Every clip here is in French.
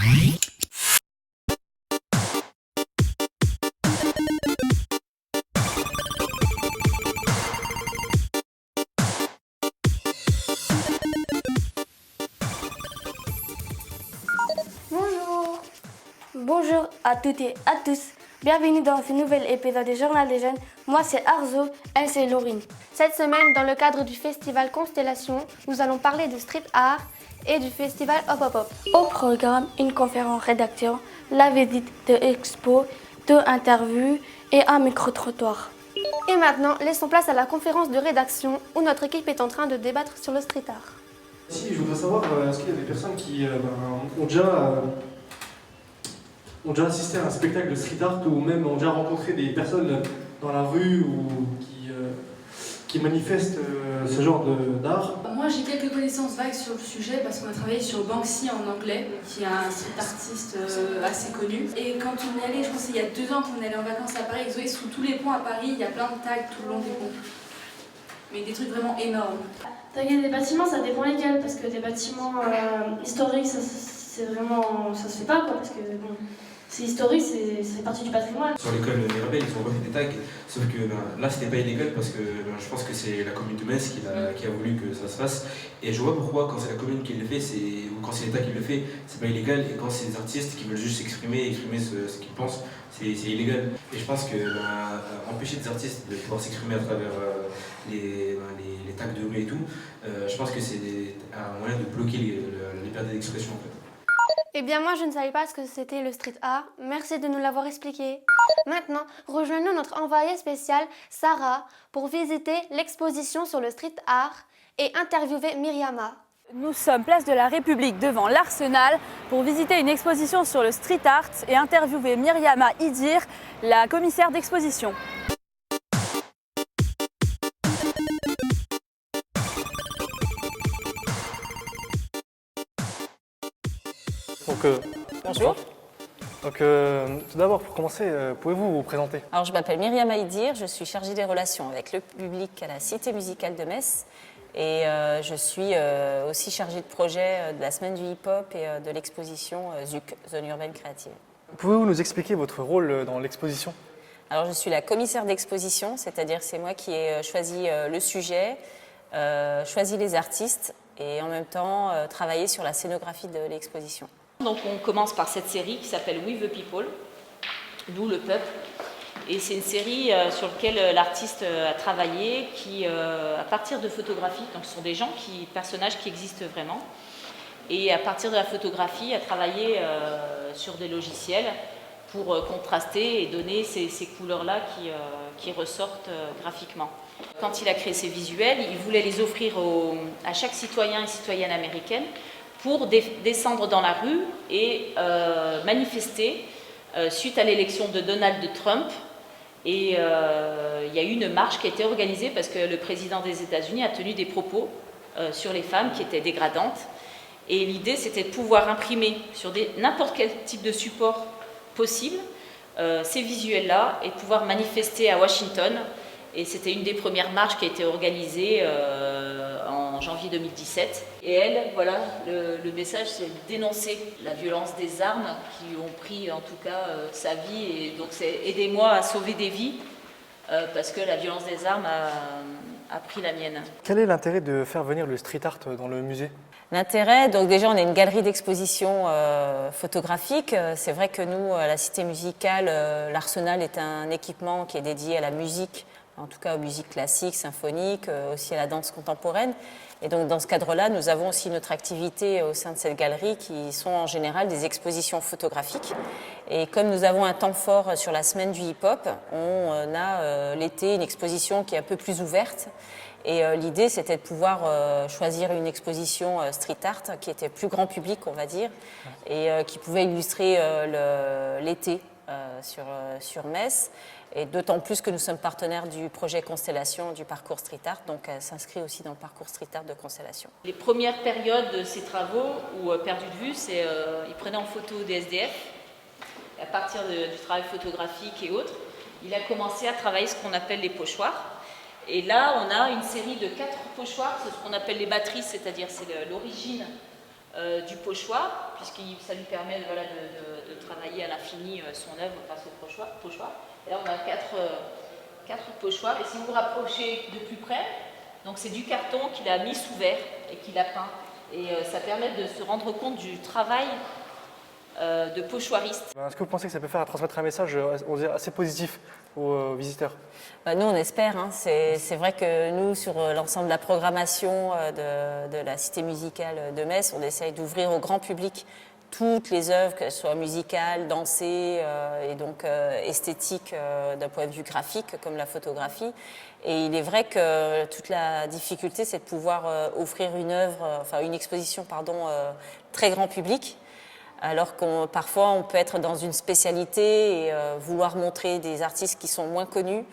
Bonjour. Bonjour à toutes et à tous. Bienvenue dans ce nouvel épisode du Journal des Jeunes. Moi c'est Arzo, elle c'est Laurine. Cette semaine, dans le cadre du festival Constellation, nous allons parler de street art et du festival Hop Hop Hop. Au programme, une conférence rédaction, la visite de expo, deux interviews et un micro-trottoir. Et maintenant, laissons place à la conférence de rédaction où notre équipe est en train de débattre sur le street art. Si, je voudrais savoir, est-ce qu'il y a des personnes qui ont déjà assisté à un spectacle de street art ou même ont déjà rencontré des personnes dans la rue ou qui manifestent ce genre d'art? Moi j'ai quelques connaissances vagues sur le sujet parce qu'on a travaillé sur Banksy en anglais, qui est un street artiste assez connu. Et quand on est allé, je pense qu'il y a 2 ans qu'on est allé en vacances à Paris avec Zoé, sous tous les ponts à Paris, il y a plein de tags tout le long des ponts. Mais des trucs vraiment énormes. Taguer des bâtiments, ça dépend lesquels, parce que des bâtiments historiques, ça se fait pas, quoi, parce que bon, c'est historique, ça fait partie du patrimoine. Sur l'école Mirabel, ils ont refait des tags, sauf que là c'était pas illégal parce que je pense que c'est la commune de Metz qui a voulu que ça se fasse. Et je vois pourquoi quand c'est la commune qui le fait, ou quand c'est l'État qui le fait, c'est pas illégal, et quand c'est des artistes qui veulent juste exprimer ce qu'ils pensent, c'est illégal. Et je pense que empêcher des artistes de pouvoir s'exprimer à travers les tags de rue et tout, je pense que c'est un moyen de bloquer la liberté d'expression en fait. Eh bien moi je ne savais pas ce que c'était le street art, merci de nous l'avoir expliqué. Maintenant, rejoignons notre envoyée spéciale, Sarah, pour visiter l'exposition sur le street art et interviewer Myriama. Nous sommes place de la République devant l'Arsenal pour visiter une exposition sur le street art et interviewer Myriama Idir, la commissaire d'exposition. Bonjour. Donc, tout d'abord, pour commencer, pouvez-vous vous présenter? Alors, je m'appelle Myriama Idir, je suis chargée des relations avec le public à la Cité musicale de Metz et je suis aussi chargée de projet de la semaine du hip-hop et de l'exposition ZUC, Zone Urbaine Créative. Pouvez-vous nous expliquer votre rôle dans l'exposition? Alors, je suis la commissaire d'exposition, c'est-à-dire c'est moi qui ai choisi le sujet, choisi les artistes et en même temps travaillé sur la scénographie de l'exposition. Donc on commence par cette série qui s'appelle We the People, nous le peuple. Et c'est une série sur laquelle l'artiste a travaillé, qui, à partir de photographies, donc ce sont des gens, personnages qui existent vraiment, et à partir de la photographie, a travaillé sur des logiciels pour contraster et donner ces couleurs-là qui ressortent graphiquement. Quand il a créé ces visuels, il voulait les offrir à chaque citoyen et citoyenne américaine pour descendre dans la rue et manifester suite à l'élection de Donald Trump. Et il y a eu une marche qui a été organisée parce que le président des États-Unis a tenu des propos sur les femmes qui étaient dégradantes. Et l'idée, c'était de pouvoir imprimer sur n'importe quel type de support possible ces visuels-là et de pouvoir manifester à Washington. Et c'était une des premières marches qui a été organisée en janvier 2017. Et elle, voilà, le message, c'est de dénoncer la violence des armes qui ont pris en tout cas sa vie. Et donc c'est aidez-moi à sauver des vies parce que la violence des armes a pris la mienne. Quel est l'intérêt de faire venir le street art dans le musée? L'intérêt, donc déjà on a une galerie d'exposition photographique. C'est vrai que nous, à la Cité musicale, l'Arsenal est un équipement qui est dédié à la musique, en tout cas aux musiques classiques, symphoniques, aussi à la danse contemporaine. Et donc dans ce cadre-là, nous avons aussi notre activité au sein de cette galerie qui sont en général des expositions photographiques. Et comme nous avons un temps fort sur la semaine du hip-hop, on a l'été une exposition qui est un peu plus ouverte. Et l'idée, c'était de pouvoir choisir une exposition street art qui était plus grand public, on va dire, et qui pouvait illustrer l'été sur Metz. Et d'autant plus que nous sommes partenaires du projet Constellation du parcours street art, donc elle s'inscrit aussi dans le parcours street art de Constellation. Les premières périodes de ces travaux, ou perdu de vue, c'est il prenait en photo des SDF. À partir du travail photographique et autres, il a commencé à travailler ce qu'on appelle les pochoirs. Et là, on a une série de 4 pochoirs, c'est ce qu'on appelle les batteries, c'est-à-dire c'est l'origine du pochoir, puisque ça lui permet voilà, de travailler à l'infini son œuvre grâce au pochoir. Et là, on a quatre pochoirs. Et si vous vous rapprochez de plus près, donc c'est du carton qu'il a mis sous verre et qu'il a peint. Et ça permet de se rendre compte du travail de pochoiriste. Est-ce que vous pensez que ça peut faire transmettre un message on dirait, assez positif aux visiteurs? Nous, on espère. Hein. C'est vrai que nous, sur l'ensemble de la programmation de la Cité musicale de Metz, on essaye d'ouvrir au grand public toutes les œuvres, qu'elles soient musicales, dansées et donc esthétiques d'un point de vue graphique, comme la photographie. Et il est vrai que toute la difficulté, c'est de pouvoir offrir une exposition, très grand public. Alors que parfois on peut être dans une spécialité et vouloir montrer des artistes qui sont moins connus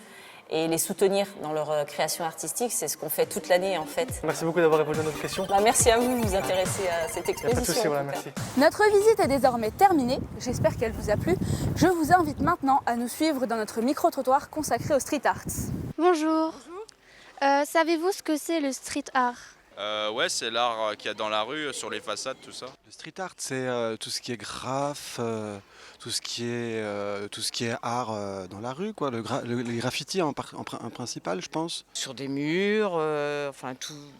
et les soutenir dans leur création artistique, c'est ce qu'on fait toute l'année en fait. Merci beaucoup d'avoir répondu à notre question. Merci à vous de vous intéresser à cette exposition. Pas de souci, voilà, merci. Notre visite est désormais terminée, j'espère qu'elle vous a plu. Je vous invite maintenant à nous suivre dans notre micro-trottoir consacré au street art. Bonjour. Savez-vous ce que c'est le street art? Ouais, c'est l'art qu'il y a dans la rue, sur les façades, tout ça. Le street art, c'est tout ce qui est graphe, tout ce qui est art dans la rue, quoi. Les graffitis en principal, je pense. Sur des murs,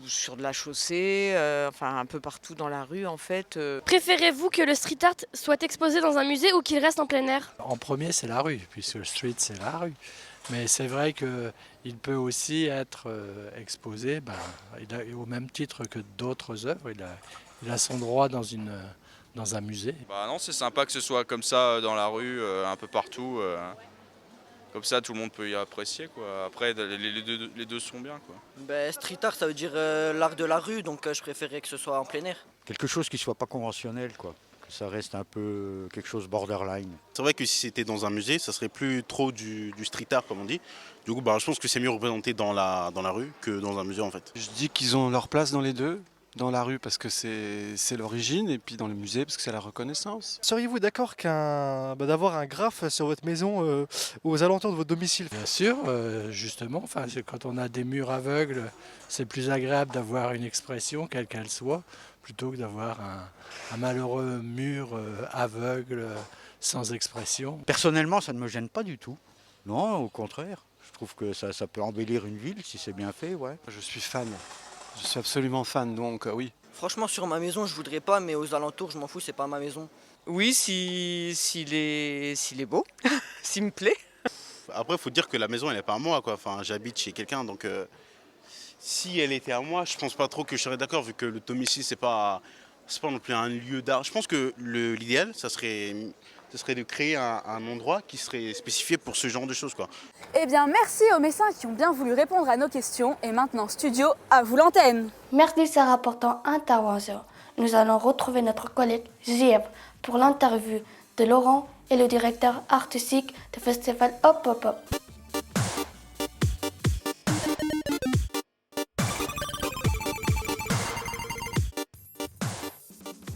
sur de la chaussée, un peu partout dans la rue, en fait. Préférez-vous que le street art soit exposé dans un musée ou qu'il reste en plein air? En premier, c'est la rue, puisque le street, c'est la rue. Mais c'est vrai qu'il peut aussi être exposé au même titre que d'autres œuvres. Il a son droit dans un musée. Bah non, c'est sympa que ce soit comme ça dans la rue, un peu partout. Comme ça, tout le monde peut y apprécier, quoi. Après, les deux sont bien, quoi. Street art, ça veut dire l'art de la rue, donc je préférerais que ce soit en plein air. Quelque chose qui ne soit pas conventionnel, quoi. Que ça reste un peu quelque chose borderline. C'est vrai que si c'était dans un musée, ça serait plus trop du street art, comme on dit. Du coup, je pense que c'est mieux représenté dans la rue que dans un musée, en fait. Je dis qu'ils ont leur place dans les deux. Dans la rue parce que c'est l'origine et puis dans le musée parce que c'est la reconnaissance. Seriez-vous d'accord d'avoir un graphe sur votre maison aux alentours de votre domicile? Bien sûr, justement, quand on a des murs aveugles, c'est plus agréable d'avoir une expression, quelle qu'elle soit, plutôt que d'avoir un malheureux mur aveugle sans expression. Personnellement, ça ne me gêne pas du tout. Non, au contraire. Je trouve que ça peut embellir une ville si c'est bien fait, ouais. Je suis fan. Je suis absolument fan, donc oui. Franchement, sur ma maison, je voudrais pas, mais aux alentours, je m'en fous, c'est pas ma maison. Oui, s'il est beau, s'il me plaît. Après, il faut dire que la maison, elle n'est pas à moi, quoi. J'habite chez quelqu'un, donc si elle était à moi, je pense pas trop que je serais d'accord, vu que le domicile, c'est pas non plus un lieu d'art. Je pense que l'idéal, ça serait de créer un endroit qui serait spécifié pour ce genre de choses, quoi. Eh bien, merci aux Messins qui ont bien voulu répondre à nos questions. Et maintenant, studio, à vous l'antenne. Merci Sarah pour ton intervention. Nous allons retrouver notre collègue Giev pour l'interview de Laurent et le directeur artistique du festival Hop Hop Hop.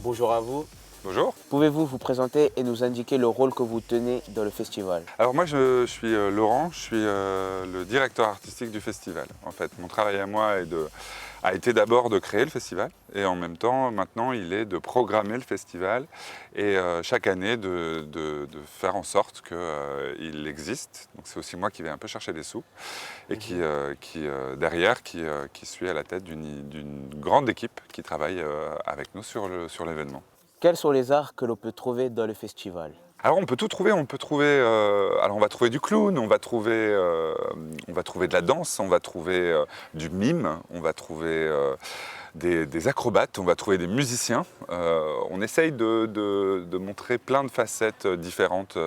Bonjour à vous. Bonjour. Pouvez-vous vous présenter et nous indiquer le rôle que vous tenez dans le festival? Alors moi je suis Laurent, je suis le directeur artistique du festival. En fait, mon travail à moi a été d'abord de créer le festival et en même temps maintenant il est de programmer le festival et chaque année de faire en sorte qu'il existe. Donc c'est aussi moi qui vais un peu chercher des sous et qui suis à la tête d'une grande équipe qui travaille avec nous sur l'événement. Quels sont les arts que l'on peut trouver dans le festival? Alors on peut tout trouver, on va trouver du clown, on va trouver de la danse, on va trouver du mime, on va trouver des acrobates, on va trouver des musiciens. On essaye de montrer plein de facettes différentes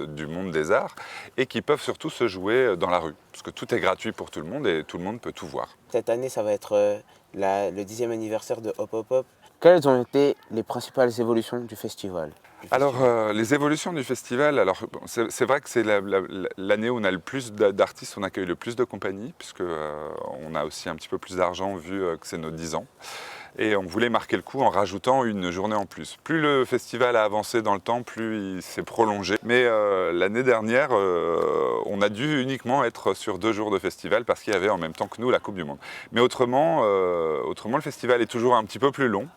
du monde des arts et qui peuvent surtout se jouer dans la rue, parce que tout est gratuit pour tout le monde et tout le monde peut tout voir. Cette année, ça va être le 10e anniversaire de Hop Hop Hop. Quelles ont été les principales évolutions du festival? Alors, les évolutions du festival, c'est vrai que c'est l'année où on a le plus d'artistes, on accueille le plus de compagnies, puisqu'on a aussi un petit peu plus d'argent vu que c'est nos 10 ans. Et on voulait marquer le coup en rajoutant une journée en plus. Plus le festival a avancé dans le temps, plus il s'est prolongé. Mais l'année dernière, on a dû uniquement être sur 2 jours de festival parce qu'il y avait en même temps que nous la Coupe du Monde. Mais autrement, le festival est toujours un petit peu plus long.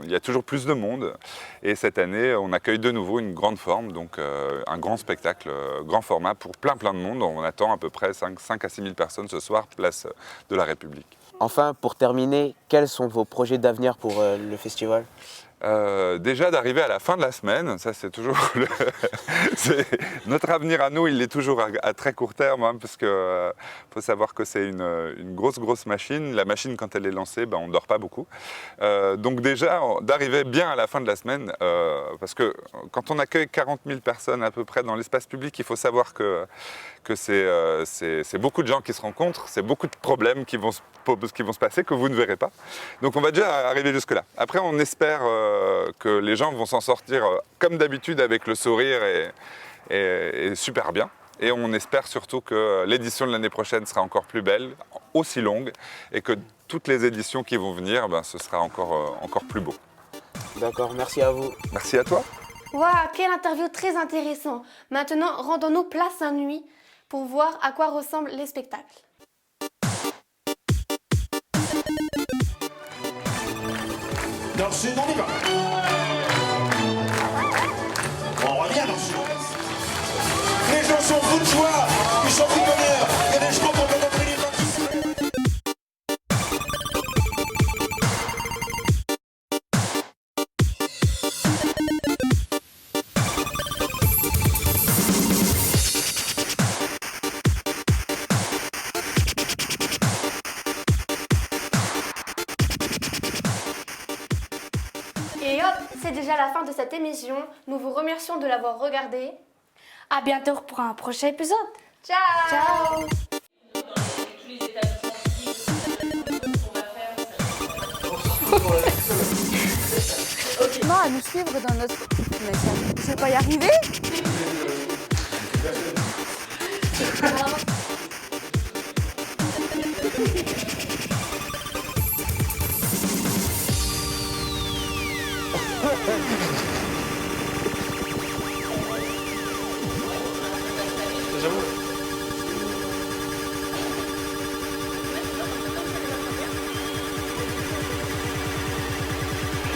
Il y a toujours plus de monde. Et cette année, on accueille de nouveau une grande forme, donc un grand spectacle, grand format pour plein de monde. On attend à peu près 5 à 6 000 personnes ce soir, place de la République. Enfin, pour terminer, quels sont vos projets d'avenir pour le festival ? Déjà d'arriver à la fin de la semaine, ça c'est toujours notre avenir à nous, il est toujours à très court terme, hein, parce que faut savoir que c'est une grosse machine. La machine, quand elle est lancée, on ne dort pas beaucoup. Donc déjà d'arriver bien à la fin de la semaine, parce que quand on accueille 40 000 personnes à peu près dans l'espace public, il faut savoir que c'est beaucoup de gens qui se rencontrent, c'est beaucoup de problèmes qui vont se passer que vous ne verrez pas. Donc on va déjà arriver jusque-là. Après, on espère que les gens vont s'en sortir comme d'habitude avec le sourire et super bien. Et on espère surtout que l'édition de l'année prochaine sera encore plus belle, aussi longue, et que toutes les éditions qui vont venir, ce sera encore plus beau. D'accord, merci à vous. Merci à toi. Waouh, quelle interview très intéressante. Maintenant, rendons-nous place à nuit pour voir à quoi ressemblent les spectacles. Dans le sud, on y va. On revient dans le sud. Les gens sont fous de joie, ils sont fous de bonheur. Il y a des gens qui ont compris les Et hop, c'est déjà la fin de cette émission. Nous vous remercions de l'avoir regardée. À bientôt pour un prochain épisode. Ciao. Ciao. Non, à nous suivre dans notre... Mais ça, je vais pas y arriver. J'avoue.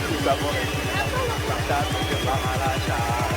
Kita boleh, kita tak